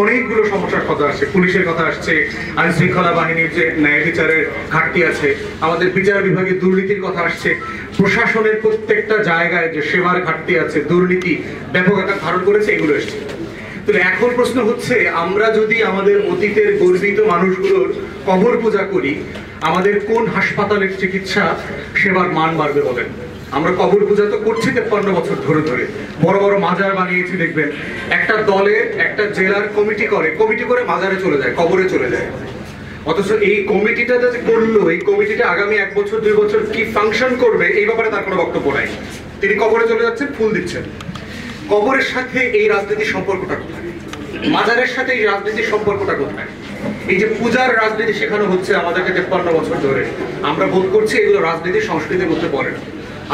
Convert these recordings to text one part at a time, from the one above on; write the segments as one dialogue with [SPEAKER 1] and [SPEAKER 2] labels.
[SPEAKER 1] অনেকগুলো সমস্যার কথা আসছে, পুলিশের কথা আসছে, আইন শৃঙ্খলা বাহিনীর যে ন্যায় বিচারের ঘাটতি আছে, আমাদের বিচার বিভাগে দুর্নীতির কথা আসছে, প্রশাসনের প্রত্যেকটা জায়গায় যে সেবার ঘাটতি আছে, দুর্নীতি ব্যাপক আকার ধারণ করেছে, এগুলো এসছে। তো এখন প্রশ্ন হচ্ছে, আমরা যদি আমাদের অতীতের গর্বিত মানুষগুলোর কবর পূজা করি, আমাদের কোন হাসপাতালের চিকিৎসা সেবার মান বাড়বে বলেন? আমরা কবর পূজা তো করছি 53 বছর ধরে ধরে, বড় বড় মাজার বানিয়েছি, দেখবেন একটা দলের একটা জেলার কমিটি করে মাজারে চলে যায়, কবরে চলে যায়। অথচ এই কমিটিটা যে করলো, এই কমিটিটা আগামী 1 বছর 2 বছর কি ফাংশন করবে এই ব্যাপারে তার কোনো বক্তব্য নাই। তিনি কবরে চলে যাচ্ছেন, ফুল দিচ্ছেন। কবরের সাথে এই রাজনীতির সম্পর্কটা কোথায়? মাজারের সাথে এই রাজনীতির সম্পর্কটা কোথায়? এই যে পূজার রাজনীতি শেখানো হচ্ছে আমাদেরকে 53 বছর ধরে, আমরা বোধ করছি এগুলো রাজনীতির সংস্কৃতির মধ্যে পড়ে না।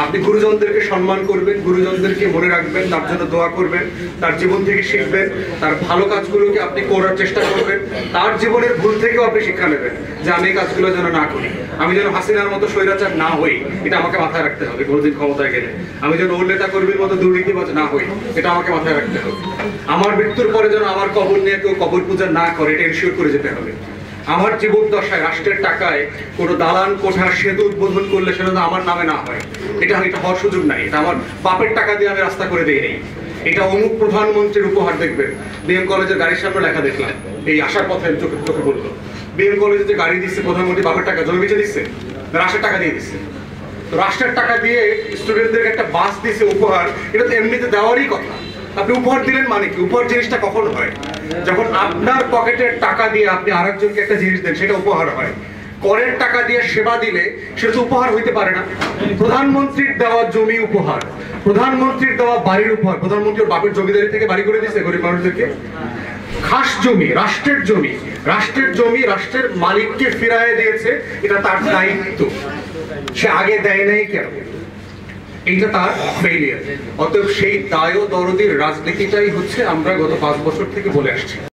[SPEAKER 1] আপনি গুরুজনদেরকে সম্মান করবেন, গুরুজনদেরকে মনে রাখবেন, তার জন্য দোয়া করবেন, তার জীবন থেকে শিখবেন, তার ভালো কাজগুলোকে আপনি করার চেষ্টা করবেন, তার জীবনের ভুল থেকেও আপনি শিক্ষা নেবেন যে আমি এই কাজগুলো যেন না করি, আমি যেন হাসিনার মতো স্বৈরাচার না হই, এটা আমাকে মাথায় রাখতে হবে কোনোদিন ক্ষমতায় গেলে। আমি যেন ওর নেতা কর্মীর মতো দুর্নীতিবাজ না হই, এটা আমাকে মাথায় রাখতে হবে। আমার মৃত্যুর পরে যেন আমার কবর নিয়ে কেউ কবর পূজা না করে, এটা এনশিওর করে যেতে হবে। আমার জীবদ্দশায় রাষ্ট্রের টাকায় কোনো দালান কোঠার সেতু উদ্বোধন করলে সেটা তো আমার নামে না হয়, এটা হওয়ার সুযোগ নাই। এটা আমার বাপের টাকা দিয়ে আমি রাস্তা করে দিই নেই, এটা অমুক প্রধানমন্ত্রীর উপহার। দেখবেন বিএম কলেজের গাড়ির সামনে লেখা দেখলাম, এই আসার পথে চোখে বললো, বিএম কলেজে যে গাড়ি দিচ্ছে প্রধানমন্ত্রী বাপের টাকা জমি বেঁচে দিচ্ছে, রাষ্ট্রের টাকা দিয়ে দিচ্ছে। তো রাষ্ট্রের টাকা দিয়ে স্টুডেন্টদেরকে একটা বাস দিচ্ছে উপহার, এটা তো এমনিতে দেওয়ারই কথা। আপনি উপহার দিলেন মানে কি? উপহার জিনিসটা কখন হয়? যখন আপনার পকেটের টাকা দিয়ে আপনি আরেকজনকে একটা জিনিস দেন, সেটা উপহার হয়। করের টাকা দিয়ে সেবা দিলে সেটা তো উপহার হইতে পারে না। প্রধানমন্ত্রীর দেওয়া জমি উপহার, প্রধানমন্ত্রীর দেওয়া বাড়ির উপহার। প্রধানমন্ত্রীর বাপের জমিদারি থেকে বাড়ি করে দিচ্ছে গরিব মানুষদেরকে। খাস জমি, রাষ্ট্রের জমি, রাষ্ট্রের মালিককে ফিরাইয়ে দিয়েছে, এটা তার দায়িত্ব। সে আগে দেয় নাই কেন? এইটা তার ফেইলিয়ার। অতএব সেই দায় ও দরদির রাজনীতিটাই হচ্ছে আমরা গত 5 বছর থেকে বলে আসছি।